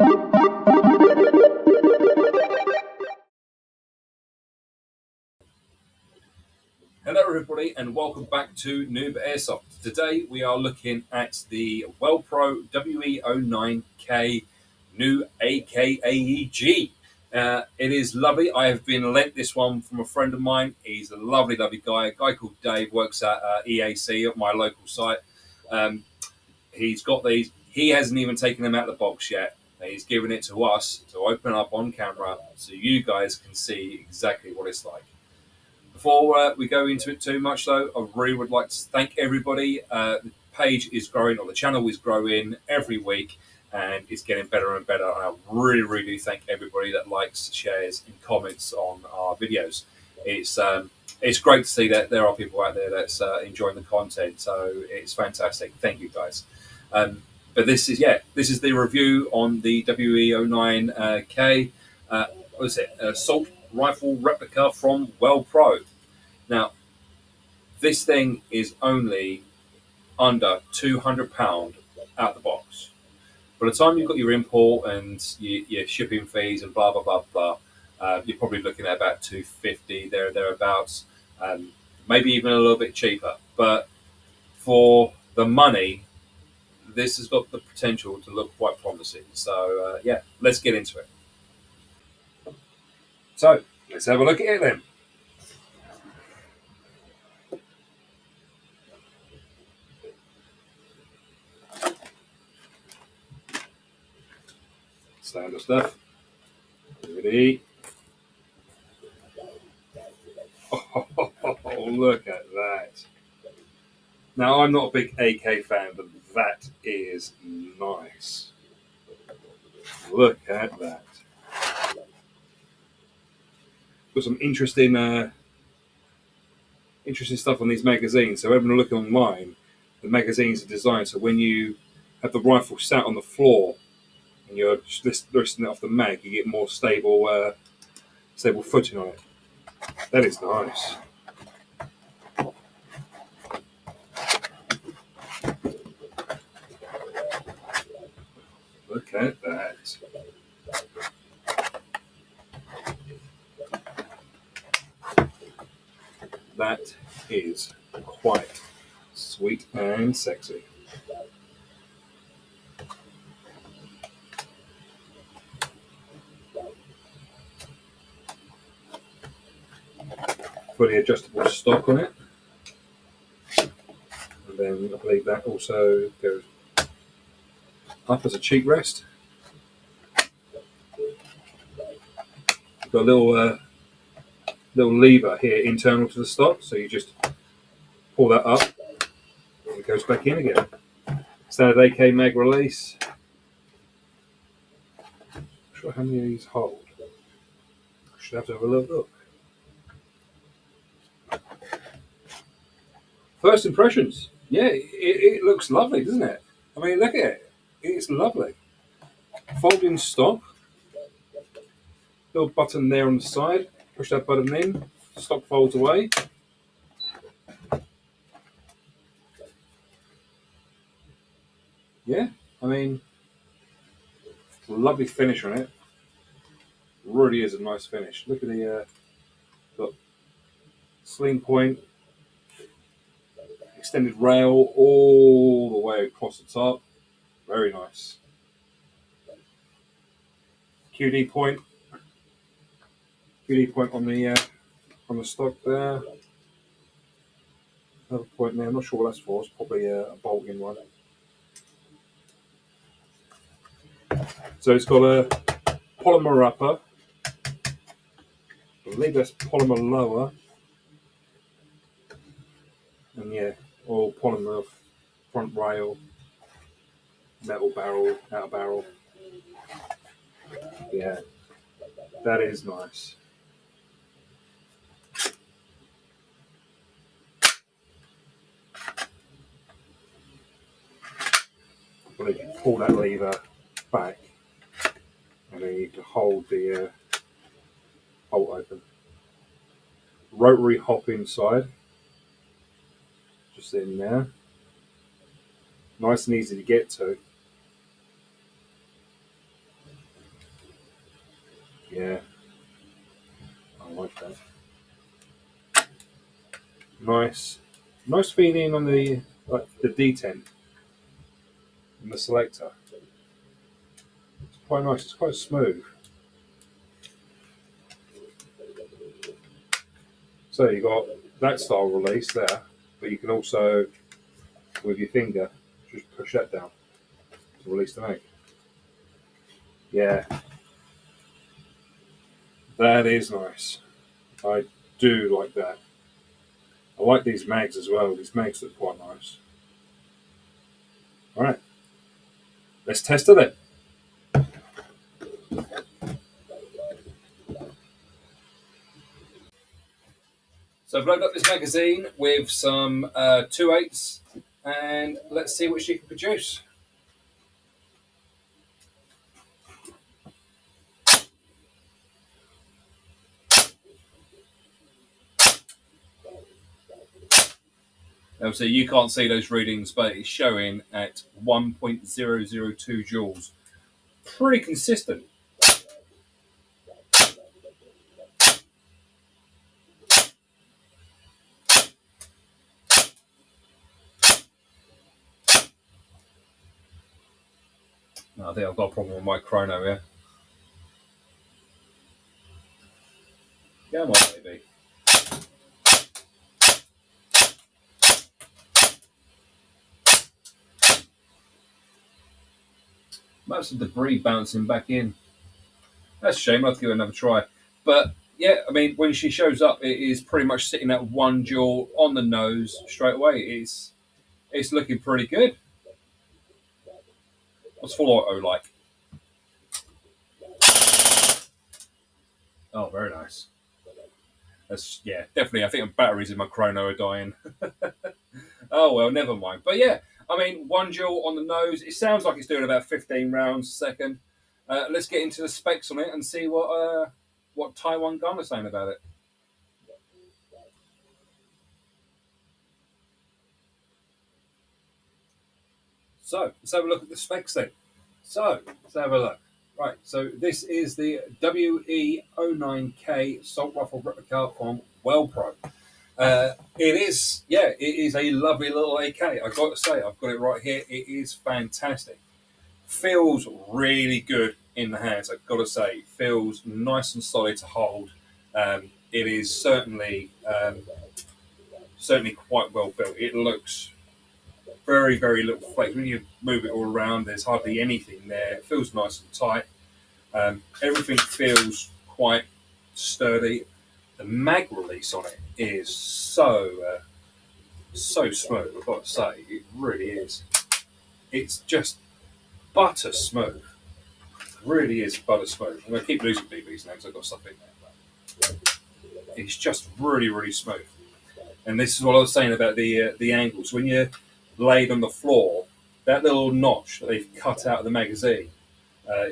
Hello everybody and welcome back to Noob Airsoft. Today we are looking at the Well Pro WE09K new AK AEG. It is lovely. I have been lent this one from a friend of mine. He's a lovely guy. A guy called Dave, works at EAC at my local site. He's got these. He hasn't even taken them out of the box yet. He's given it to us to open up on camera so you guys can see exactly what it's like. Before we go into it too much, though, I really would like to thank everybody. The page is growing, or the channel is growing every week, and it's getting better and better. And I really do thank everybody that likes, shares, and comments on our videos. It's great to see that there are people out there that's enjoying the content. So it's fantastic. Thank you, guys. But this is the review on the WE09K. What is it? Assault rifle replica from Well Pro. Now, this thing is only under £200 out the box. By the time you've got your import and your shipping fees and blah blah blah blah, you're probably looking at about £250 thereabouts, maybe even a little bit cheaper. But for the money, this has got the potential to look quite promising. So yeah, let's get into it. So let's have a look at it then. Standard stuff. Ready? Oh, look at that. Now, I'm not a big AK fan, but that is nice. Look at that. Got some interesting stuff on these magazines. So when I look online, the magazines are designed so when you have the rifle sat on the floor and you're just lifting it off the mag, you get more stable footing on it. That is nice. Look at that. That is quite sweet and sexy. Fully adjustable stock on it. And then I believe that also goes up as a cheek rest. You've got a little lever here internal to the stock, so you just pull that up and it goes back in again. Standard AK mag release. Not sure how many of these hold. I should have to have a little look. First impressions. Yeah, it looks lovely, doesn't it? I mean, look at it. It's lovely. Folding stock. Little button there on the side. Push that button in. Stock folds away. Yeah, I mean, lovely finish on it. Really is a nice finish. Look at the got sling point, extended rail all the way across the top. Very nice. QD point on the stock there. Another point there. I'm not sure what that's for. It's probably a bolt-in one. So it's got a polymer upper. I believe that's polymer lower. And yeah, all polymer front rail, metal barrel, outer barrel. Yeah, that is nice. Well, you can pull that lever back and then you can hold the bolt open. Rotary hop inside, just in there. Nice and easy to get to. Yeah, I like that. Nice feeling on the the detent and the selector. It's quite nice. It's quite smooth. So you got that style release there, but you can also, with your finger, just push that down to release the mag. Yeah, that is nice. I do like that. I like these mags as well. These mags look quite nice. All right, let's test it then. So I've loaded up this magazine with some 2/8s, and let's see what she can produce. Obviously, you can't see those readings, but it's showing at 1.002 joules. Pretty consistent. I think I've got a problem with my chrono here. Come on, baby. Most of the debris bouncing back in. That's a shame. I'll have to give it another try. But yeah, I mean, when she shows up, it is pretty much sitting at 1 joule on the nose straight away. It's looking pretty good. What's full auto like? Oh, very nice. That's yeah, definitely. I think the batteries in my chrono are dying. Oh well, never mind. But yeah, I mean, 1 joule on the nose. It sounds like it's doing about 15 rounds a second. Let's get into the specs on it and see what Taiwan Gun is saying about it. So let's have a look at the specs then. So let's have a look. Right, so this is the WE09K Salt Rifle replica from Well Pro. It is, yeah, it is a lovely little AK. I've got to say, I've got it right here. It is fantastic. Feels really good in the hands. I've got to say, feels nice and solid to hold. It is certainly quite well built. It looks very little flakes. When you move it all around, there's hardly anything there. It feels nice and tight. Everything feels quite sturdy. The mag release on it is so smooth. I've got to say, it really is. It's just butter smooth. It really is butter smooth. I'm going to keep losing BBs now because I've got stuff in there. But it's just really smooth. And this is what I was saying about the angles. When you're laid on the floor, that little notch that they've cut out of the magazine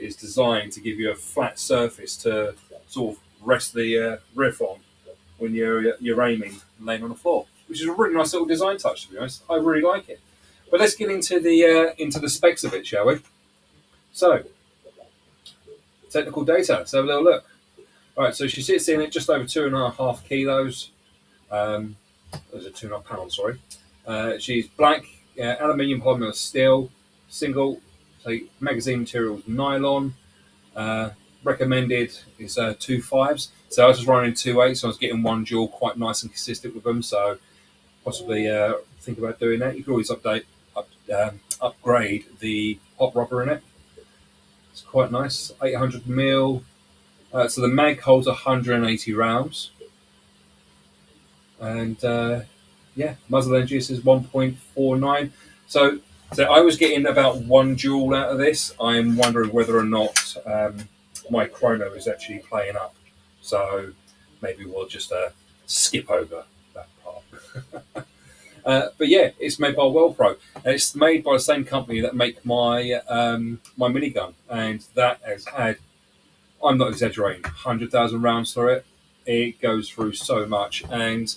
is designed to give you a flat surface to sort of rest the riff on when you're aiming and laying on the floor, which is a really nice little design touch. To be honest, I really like it. But let's get into the specs of it, shall we? So, technical data. Let's have a little look. All right, so she sits in at just over 2.5 kilos. Those are 2.5 pounds. Sorry. She's black, aluminium polymer steel, single. So magazine material is nylon. Recommended is 2.5s. So I was just running 2.8s, so I was getting 1 joule quite nice and consistent with them. So possibly think about doing that. You can always upgrade the hot rubber in it. It's quite nice. 800 mil. So the mag holds 180 rounds. And yeah, muzzle end juice is 1.49. So I was getting about 1 joule out of this. I'm wondering whether or not my chrono is actually playing up. So maybe we'll just skip over that part. But yeah, it's made by Well Pro. And it's made by the same company that make my my minigun, and that has had, I'm not exaggerating, 100,000 rounds through it. It goes through so much, and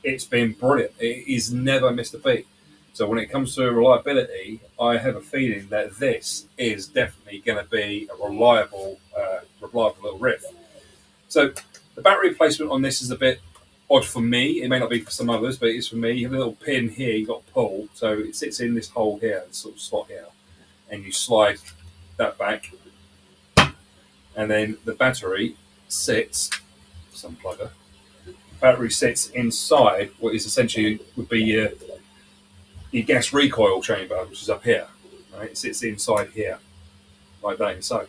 it's been brilliant. It is never missed a beat. So when it comes to reliability, I have a feeling that this is definitely going to be a reliable little riff. So the battery placement on this is a bit odd for me. It may not be for some others, but it's for me. You have a little pin here, you've got a pull, so it sits in this hole here, this sort of slot here, and you slide that back, and then the battery sits, some plugger, battery sits inside what is essentially would be your gas recoil chamber, which is up here. Right? It sits inside here, like that,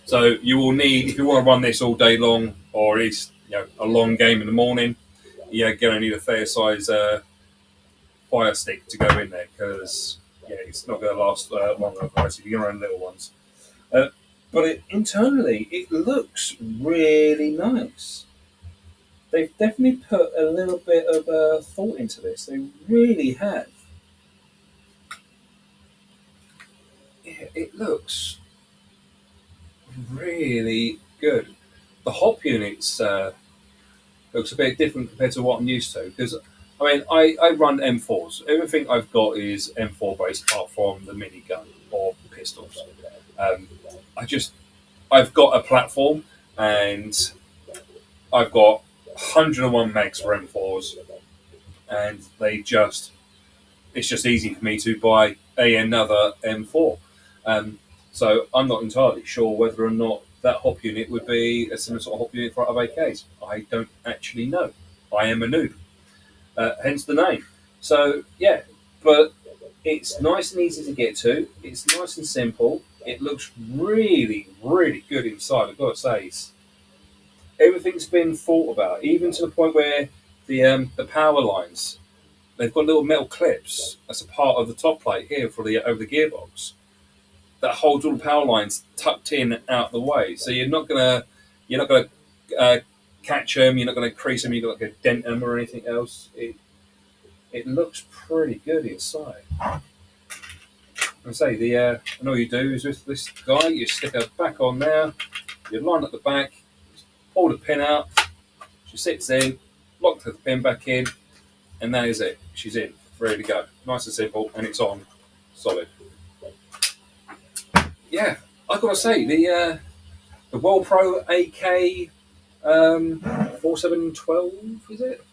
so you will need, if you want to run this all day long, or at least a long game in the morning, you're going to need a fair size fire stick to go in there, because it's not going to last long otherwise if you're going to run little ones. But internally, it looks really nice. They've definitely put a little bit of thought into this. They really have. Yeah, it looks really good. The hop units looks a bit different compared to what I'm used to, because I run M4s. Everything I've got is M4 based, apart from the minigun or pistols. I've got a platform, and I've got 101 mags for M4s, and it's just easy for me to buy another M4. So I'm not entirely sure whether or not that hop unit would be a similar sort of hop unit for other AKs. I don't actually know. I am a noob, hence the name. So yeah, but it's nice and easy to get to. It's nice and simple. It looks really, really good inside. I've got to say, everything's been thought about, even to the point where the power lines, they've got little metal clips as a part of the top plate here for the over the gearbox that holds all the power lines tucked in out the way. So you're not gonna catch them. You're not gonna crease them. You're not gonna dent them or anything else. It looks pretty good inside. I say and all you do is with this guy, you stick her back on there, you line up the back, pull the pin out, she sits in, lock the pin back in, and that is it. She's in, ready to go. Nice and simple, and it's on, solid. Yeah, I've got to say, the Well Pro AK 4712, is it?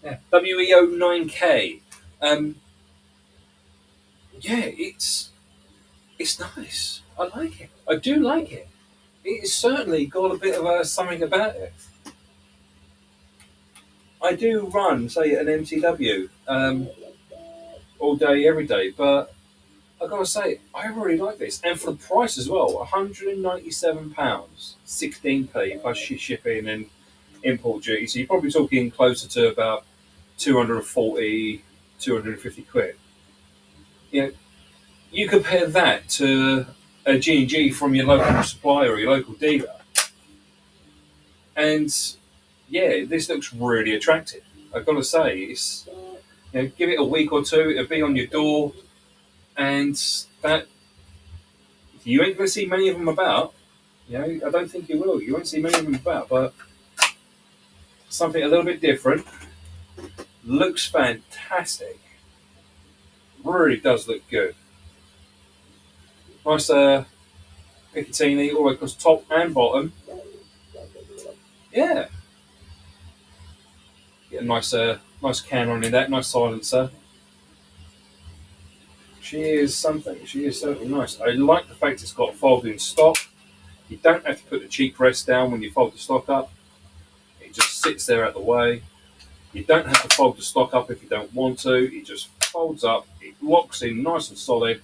Yeah, WE09K. Yeah, it's nice. I like it. I do like it. It's certainly got a bit of something about it. I do run, say, an MTW all day, every day, but I've got to say, I really like this. And for the price as well, £197, 16p plus your shipping and import duty. So you're probably talking closer to about 240, 250 quid. You compare that to a G&G from your local supplier or your local dealer, and yeah, this looks really attractive. I've got to say, it's give it a week or two, it'll be on your door, and that you ain't going to see many of them about. I don't think you will. You won't see many of them about, but something a little bit different. Looks fantastic. Really does look good. Nice Picatinny all the way across top and bottom. Yeah. Get a nice camera on in that, nice silencer. She is something. She is certainly nice. I like the fact it's got folding stock. You don't have to put the cheek rest down when you fold the stock up. It just sits there out the way. You don't have to fold the stock up if you don't want to. It just folds up. It locks in nice and solid.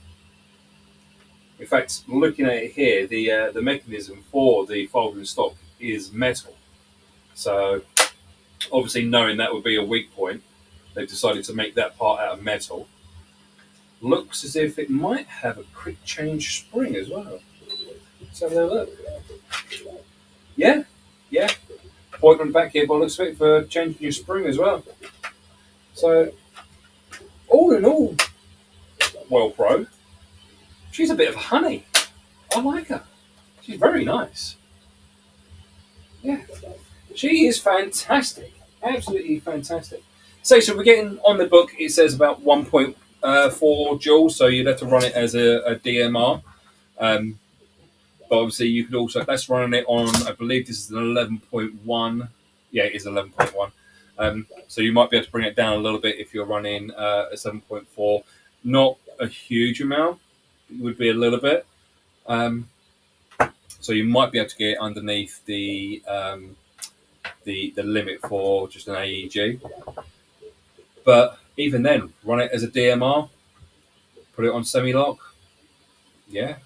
In fact, looking at it here, the mechanism for the folding stock is metal. So obviously, knowing that would be a weak point, they've decided to make that part out of metal. Looks as if it might have a quick change spring as well. Let's have a look. Yeah. Point on the back here, but looks of it for changing your spring as well. So, all in all, Well Pro, she's a bit of a honey. I like her. She's very nice. Yeah. She is fantastic. Absolutely fantastic. So we're getting on the book, it says about 1.4 joules, so you'd have to run it as a DMR. But obviously, you could also, that's running it on, I believe this is an 11.1. Yeah, it is 11.1. So you might be able to bring it down a little bit if you're running a 7.4. Not a huge amount, it would be a little bit. So you might be able to get underneath the limit for just an AEG. But even then, run it as a DMR, put it on semi-lock. Yeah,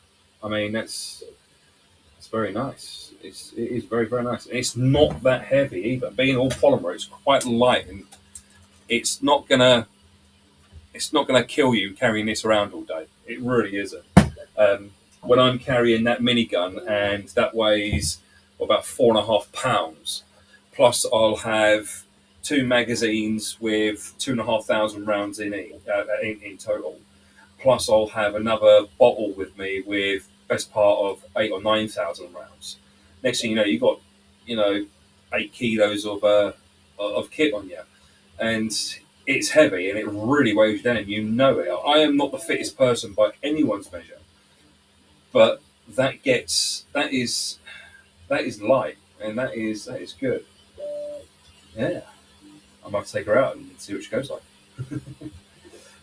I mean it's very nice. It is very, very nice. And it's not that heavy either. Being all polymer, it's quite light, and it's not gonna kill you carrying this around all day. It really isn't. When I'm carrying that minigun and that weighs about 4.5 pounds, plus I'll have 2 magazines with 2,500 rounds in total. Plus I'll have another bottle with me with best part of 8 or 9,000 rounds. Next thing you know, you've got 8 kilos of kit on you, and it's heavy and it really weighs you down. You know it. I am not the fittest person by anyone's measure, but that is light, and that is good. Yeah, I might take her out and see what she goes like.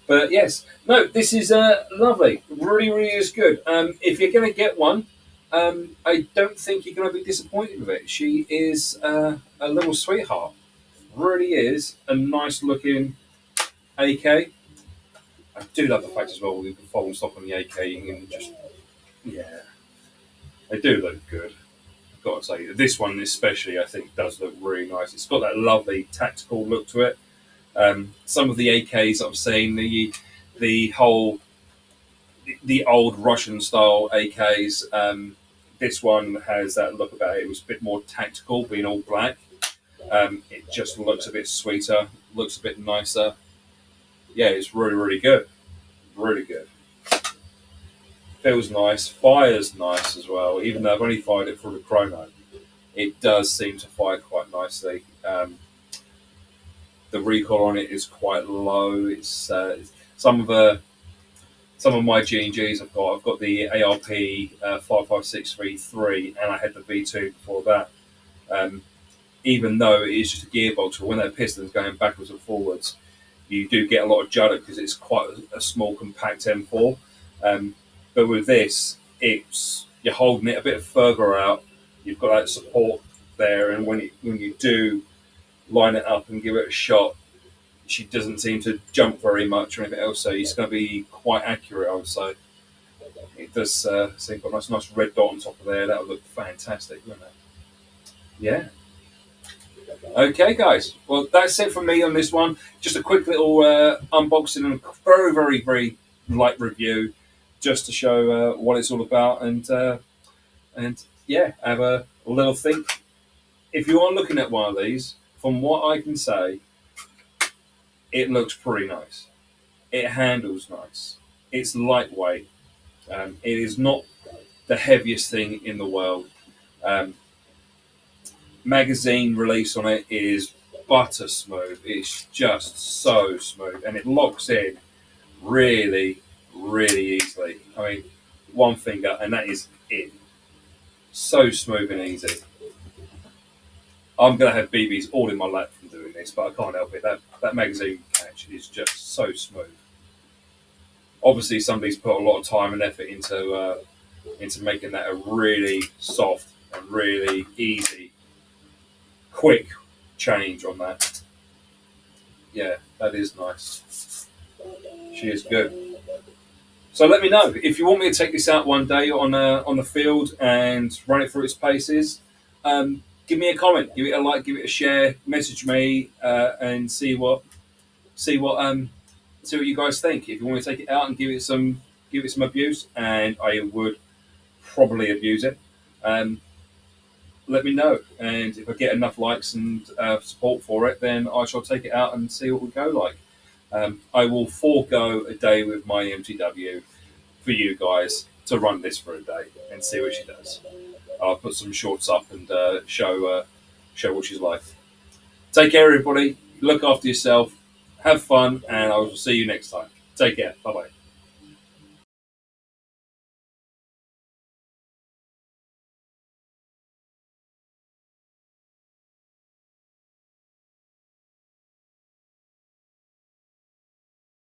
But yes, no, this is lovely. Really, really is good. If you're going to get one, I don't think you're going to be disappointed with it. She is a little sweetheart. Really is a nice looking AK. I do love the fact as well with the fold and stop on the AK. You can just, yeah, they do look good. I've got to say, this one especially, I think, does look really nice. It's got that lovely tactical look to it. Some of the AKs I've seen, the old Russian style AKs. This one has that look about it. It was a bit more tactical, being all black. It just looks a bit sweeter, looks a bit nicer. Yeah, it's really, really good. Really good. Feels nice. Fires nice as well. Even though I've only fired it through the chrono, it does seem to fire quite nicely. The recoil on it is quite low. It's some of my G&Gs I've got the ARP 55633, and I had the V2 before that. Even though it is just a gearbox, when that piston's going backwards and forwards, you do get a lot of judder because it's quite a small, compact M4. But with this, you're holding it a bit further out. You've got that support there, and when you do line it up and give it a shot, she doesn't seem to jump very much or anything else. So it's going to be quite accurate, I would say. It does seem got a nice red dot on top of there. That would look fantastic, wouldn't it? Yeah. Okay, guys. Well, that's it from me on this one. Just a quick little unboxing and very, very, very light review, just to show what it's all about, and yeah, have a little think. If you are looking at one of these, from what I can say, it looks pretty nice. It handles nice. It's lightweight. It is not the heaviest thing in the world. Magazine release on it is butter smooth. It's just so smooth, and it locks in really, really easily. I mean, one finger, and that is it. So smooth and easy. I'm going to have BBs all in my lap from doing this, but I can't help it. That magazine catch is just so smooth. Obviously, somebody's put a lot of time and effort into making that a really soft and really easy, quick change on that. Yeah, that is nice. She is good. So let me know if you want me to take this out one day on the field and run it through its paces. Give me a comment, give it a like, give it a share, message me, and see what you guys think. If you want to take it out and give it some abuse, and I would probably abuse it. Let me know, and if I get enough likes and support for it, then I shall take it out and see what we go like. I will forego a day with my MTW for you guys to run this for a day and see what she does. I'll put some shorts up and show what she's like. Take care, everybody. Look after yourself. Have fun, and I will see you next time. Take care. Bye bye.